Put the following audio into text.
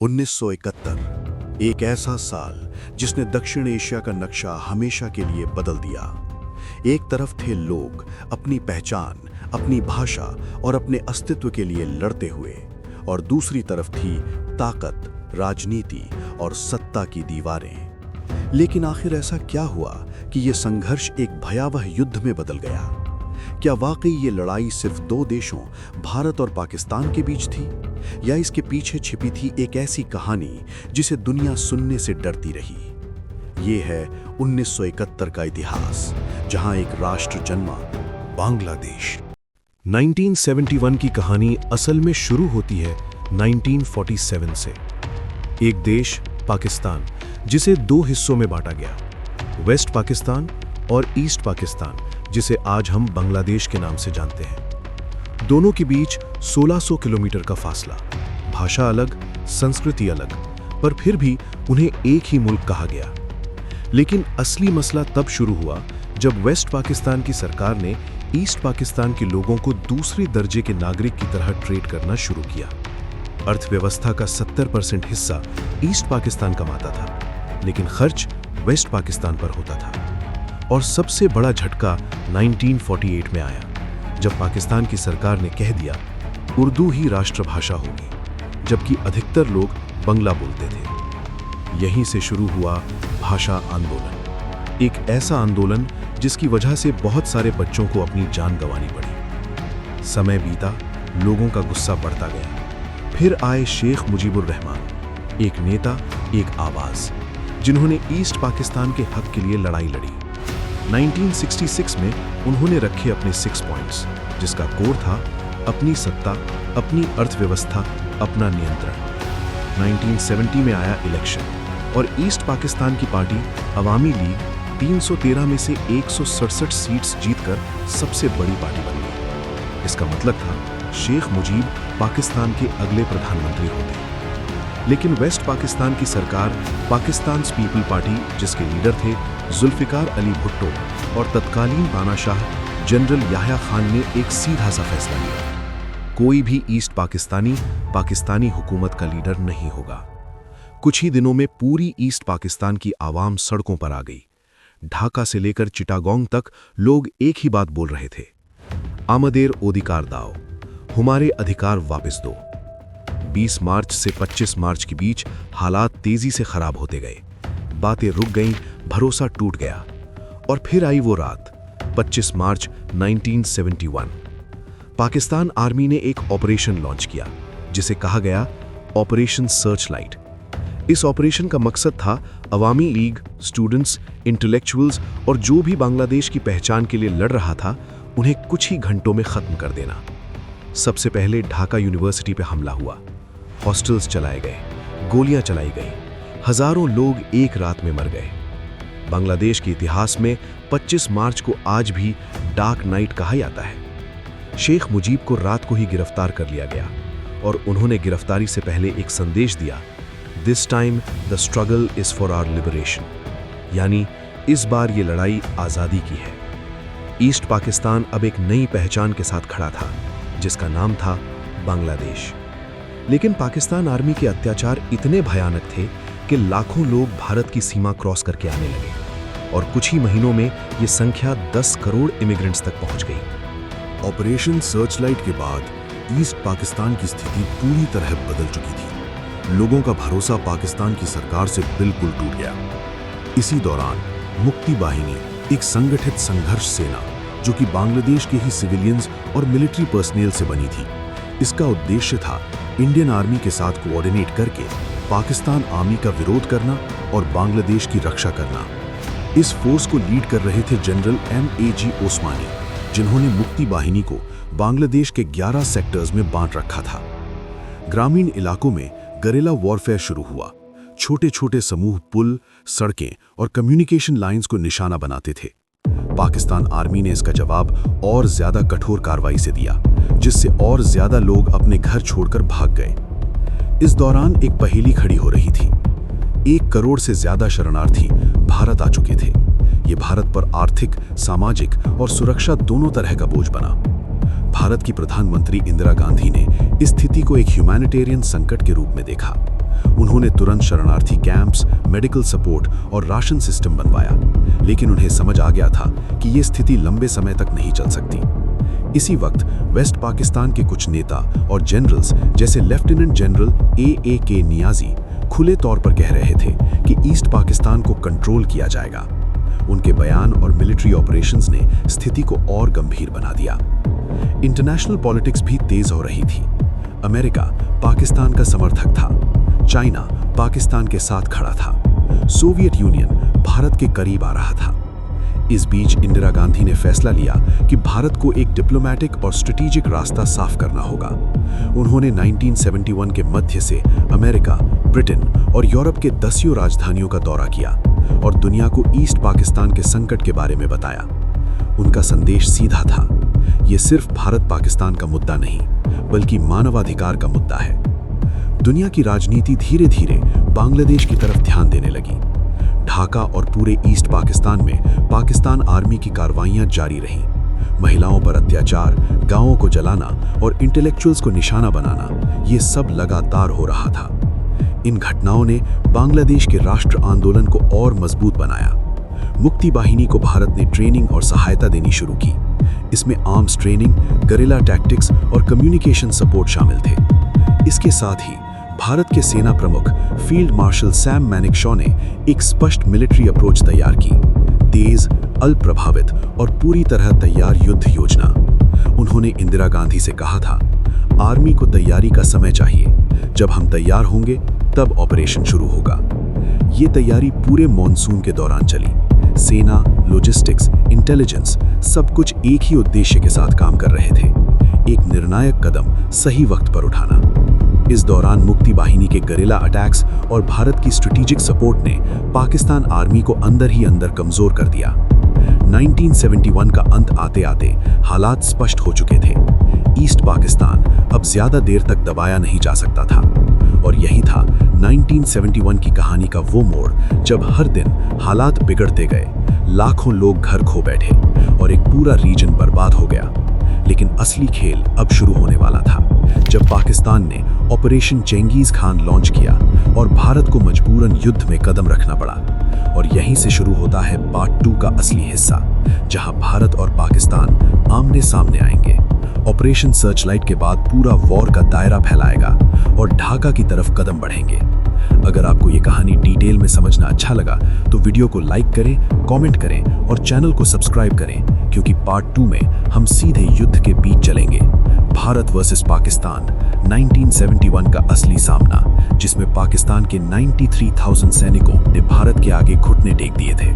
1971 एक ऐसा साल जिसने दक्षिण एशिया का नक्शा हमेशा के लिए बदल दिया। एक तरफ थे लोग अपनी पहचान, अपनी भाषा और अपने अस्तित्व के लिए लड़ते हुए, और दूसरी तरफ थी ताकत, राजनीति और सत्ता की दीवारें। लेकिन आखिर ऐसा क्या हुआ कि ये संघर्ष एक भयावह युद्ध में बदल गया? क्या वाकई ये लड़ाई सिर्फ दो देशों, भारत और पाकिस्तान के बीच थी, या इसके पीछे छिपी थी एक ऐसी कहानी जिसे दुनिया सुनने से डरती रही? ये है 1971 का इतिहास, जहां एक राष्ट्र जन्मा, बांग्लादेश। 1971 की कहानी असल में शुरू होती है 1947 से। एक देश, पाकिस्तान, जिसे दो हिस्सों में बांटा गया, वेस्ट पाकिस्तान और ईस्ट पाकिस्तान, जिसे आज हम बांग्लादेश के नाम से जानते हैं। दोनों के बीच 1600 किलोमीटर का फासला, भाषा अलग, संस्कृति अलग, पर फिर भी उन्हें एक ही मुल्क कहा गया। लेकिन असली मसला तब शुरू हुआ जब वेस्ट पाकिस्तान की सरकार ने ईस्ट पाकिस्तान के लोगों को दूसरे दर्जे के नागरिक की तरह ट्रीट करना शुरू किया। अर्थव्यवस्था का 70% हिस्सा ईस्ट पाकिस्तान कमाता था, लेकिन खर्च वेस्ट पाकिस्तान पर होता था। और सबसे बड़ा झटका 1948 में आया, जब पाकिस्तान की सरकार ने कह दिया उर्दू ही राष्ट्रभाषा होगी, जबकि अधिकतर लोग बंगला बोलते थे। यहीं से शुरू हुआ भाषा आंदोलन, एक ऐसा आंदोलन जिसकी वजह से बहुत सारे बच्चों को अपनी जान गंवानी पड़ी। समय बीता, लोगों का गुस्सा बढ़ता गया। फिर आए शेख मुजीबुर रहमान, एक नेता, एक आवाज, जिन्होंने ईस्ट पाकिस्तान के हक के लिए लड़ाई लड़ी। 1966 में उन्होंने रखे अपने 6 पॉइंट्स, जिसका कोर था अपनी सत्ता, अपनी अर्थव्यवस्था, अपना नियंत्रण। 1970 में आया इलेक्शन और ईस्ट पाकिस्तान की पार्टी अवामी लीग 313 में से 167 सीट्स जीतकर सबसे बड़ी पार्टी बन गई। इसका मतलब था शेख मुजीब पाकिस्तान के अगले प्रधानमंत्री होते। लेकिन वेस्ट पाकिस्तान की सरकार, पाकिस्तान पीपल पार्टी, जिसके लीडर थे जुल्फिकार अली भुट्टो, और तत्कालीन तानाशाह जनरल याह्या खान ने एक सीधा सा फैसला लिया, कोई भी ईस्ट पाकिस्तानी पाकिस्तानी हुकूमत का लीडर नहीं होगा। कुछ ही दिनों में पूरी ईस्ट पाकिस्तान की आवाम सड़कों पर आ गई। ढाका से लेकर चिटागोंग तक लोग एक ही बात बोल रहे थे, आमदेर ओदिकार दाओ, हमारे अधिकार वापस दो। 20 मार्च से 25 मार्च के बीच हालात तेजी से खराब होते गए, बातें रुक गईं, भरोसा टूट गया। और फिर आई वो रात, 25 मार्च 1971। पाकिस्तान आर्मी ने एक ऑपरेशन लॉन्च किया, जिसे कहा गया ऑपरेशन सर्च लाइट। इस ऑपरेशन का मकसद था अवामी लीग, स्टूडेंट्स, इंटेलेक्चुअल्स और जो भी बांग्लादेश की पहचान के लिए लड़ रहा था, उन्हें कुछ ही घंटों में खत्म कर देना। सबसे पहले ढाका यूनिवर्सिटी पर हमला हुआ, हॉस्टल्स चलाए गए, गोलियां चलाई गई, हजारों लोग एक रात में मर गए। बांग्लादेश के इतिहास में 25 मार्च को आज भी डार्क नाइट कहा जाता है। शेख मुजीब को रात को ही गिरफ्तार कर लिया गया और उन्होंने गिरफ्तारी से पहले एक संदेश दिया, this time the struggle is for our liberation, यानी इस बार ये लड़ाई आज़ादी की है। ईस्ट पाकिस्तान अब एक नई पहचान के साथ खड़ा था, जिसका नाम था बांग्लादेश। लेकिन पाकिस्तान आर्मी के अत्याचार इतने भयानक थे कि लाखों लोग भारत की सीमा क्रॉस करके आने लगे, और कुछ ही महीनों में ये संख्या 10 करोड़ इमिग्रेंट्स तक पहुंच गई। ऑपरेशन सर्चलाइट के बाद ईस्ट पाकिस्तान की स्थिति पूरी तरह बदल चुकी थी। लोगों का भरोसा पाकिस्तान की सरकार से बिल्कुल टूट गया। इसी दौरान मुक्ति बाहिनी, एक संगठित संघर्ष सेना, जो कि बांग्लादेश के ही सिविलियंस और मिलिट्री पर्सनेल से बनी थी, इसका उद्देश्य था इंडियन आर्मी के साथ कोऑर्डिनेट करके पाकिस्तान आर्मी का विरोध करना और बांग्लादेश की रक्षा करना। इस फोर्स को लीड कर रहे थे जनरल M.A.G. ओस्मानी, जिन्होंने मुक्ति बाहिनी को बांग्लादेश के 11 सेक्टर्स में बांट रखा था। ग्रामीण इलाकों में गरिल्ला वॉरफेयर शुरू हुआ। छोटे छोटे समूह पुल, सड़कें और कम्युनिकेशन लाइंस को निशाना बनाते थे। पाकिस्तान आर्मी ने इसका जवाब और ज्यादा कठोर कार्रवाई से दिया, जिससे और ज्यादा लोग अपने घर छोड़कर भाग गए। इस दौरान एक पहेली खड़ी हो रही थी। 1 करोड़ से ज्यादा शरणार्थी भारत आ चुके थे। ये भारत पर आर्थिक, सामाजिक और सुरक्षा दोनों तरह का बोझ बना। भारत की प्रधानमंत्री इंदिरा गांधी ने इस स्थिति को एक ह्यूमैनिटेरियन संकट के रूप में देखा। उन्होंने तुरंत शरणार्थी कैंप्स, मेडिकल सपोर्ट और राशन सिस्टम बनवाया, लेकिन उन्हें समझ आ गया था कि ये स्थिति लंबे समय तक नहीं चल सकती। इसी वक्त वेस्ट पाकिस्तान के कुछ नेता और जनरल्स जैसे लेफ्टिनेंट जनरल A.A.K. नियाजी खुले तौर पर कह रहे थे कि ईस्ट पाकिस्तान को कंट्रोल किया जाएगा। उनके बयान और मिलिट्री ऑपरेशंस ने स्थिति को और गंभीर बना दिया। इंटरनेशनल पॉलिटिक्स भी तेज हो रही थी। अमेरिका पाकिस्तान का समर्थक था, चाइना पाकिस्तान के साथ खड़ा था, सोवियत यूनियन भारत के करीब आ रहा था। इस बीच इंदिरा गांधी ने फैसला लिया कि भारत को एक डिप्लोमेटिक और स्ट्रेटेजिक रास्ता साफ करना होगा। उन्होंने 1971 के मध्य से अमेरिका, ब्रिटेन और यूरोप के 10 राजधानियों का दौरा किया और दुनिया को ईस्ट पाकिस्तान के संकट के बारे में बताया। उनका संदेश सीधा था, ये सिर्फ भारत पाकिस्तान का मुद्दा नहीं, बल्कि मानवाधिकार का मुद्दा है। दुनिया की राजनीति धीरे धीरे बांग्लादेश की तरफ ध्यान देने लगी। ढाका और पूरे ईस्ट पाकिस्तान में पाकिस्तान आर्मी की कार्रवाइयां जारी रहीं। महिलाओं पर अत्याचार, गांवों को जलाना और इंटेलेक्चुअल्स को निशाना बनाना, ये सब लगातार हो रहा था। इन घटनाओं ने बांग्लादेश के राष्ट्र आंदोलन को और मजबूत बनाया। मुक्ति बाहिनी को भारत ने ट्रेनिंग और सहायता देनी शुरू की। इसमें आर्म्स ट्रेनिंग, गरिल्ला टैक्टिक्स और कम्युनिकेशन सपोर्ट शामिल थे। इसके साथ ही भारत के सेना प्रमुख फील्ड मार्शल सैम मैनेक्शॉ ने एक स्पष्ट मिलिट्री अप्रोच तैयार की, तेज, अल्प प्रभावित और पूरी तरह तैयार युद्ध योजना। उन्होंने इंदिरा गांधी से कहा था, आर्मी को तैयारी का समय चाहिए, जब हम तैयार होंगे तब ऑपरेशन शुरू होगा। ये तैयारी पूरे मॉनसून के दौरान चली। सेना, लॉजिस्टिक्स, इंटेलिजेंस सब कुछ एक ही उद्देश्य के साथ काम कर रहे थे, एक निर्णायक कदम सही वक्त पर उठाना। इस दौरान मुक्ति बाहिनी के गरिल्ला अटैक्स और भारत की स्ट्रेटेजिक सपोर्ट ने पाकिस्तान आर्मी को अंदर ही अंदर कमजोर कर दिया। 1971 का अंत आते आते हालात स्पष्ट हो चुके थे। ईस्ट पाकिस्तान अब ज्यादा देर तक दबाया नहीं जा सकता था। और यही था 1971 की कहानी का वो मोड़, जब हर दिन हालात बिगड़ते गए, लाखों लोग घर खो बैठे और एक पूरा रीजन बर्बाद हो गया। लेकिन असली खेल अब शुरू होने वाला था, जब पाकिस्तान ने ऑपरेशन चेंगीज खान लॉन्च किया और भारत को मजबूरन युद्ध में कदम रखना पड़ा। और यहीं से शुरू होता है पार्ट 2 का असली हिस्सा, जहां भारत और पाकिस्तान आमने सामने आएंगे। ऑपरेशन सर्चलाइट के बाद पूरा वॉर का दायरा फैलाएगा और ढाका की तरफ कदम बढ़ेंगे। अगर आपको ये कहानी डिटेल में समझना अच्छा लगा तो वीडियो को लाइक करें, कमेंट करें और चैनल को सब्सक्राइब करें, क्योंकि पार्ट 2 में हम सीधे युद्ध के बीच चलेंगे। भारत वर्सेस पाकिस्तान 1971 का असली सामना, जिसमें पाकिस्तान के 93,000 सैनिकों ने भारत के आगे घुटने टेक दिए थे।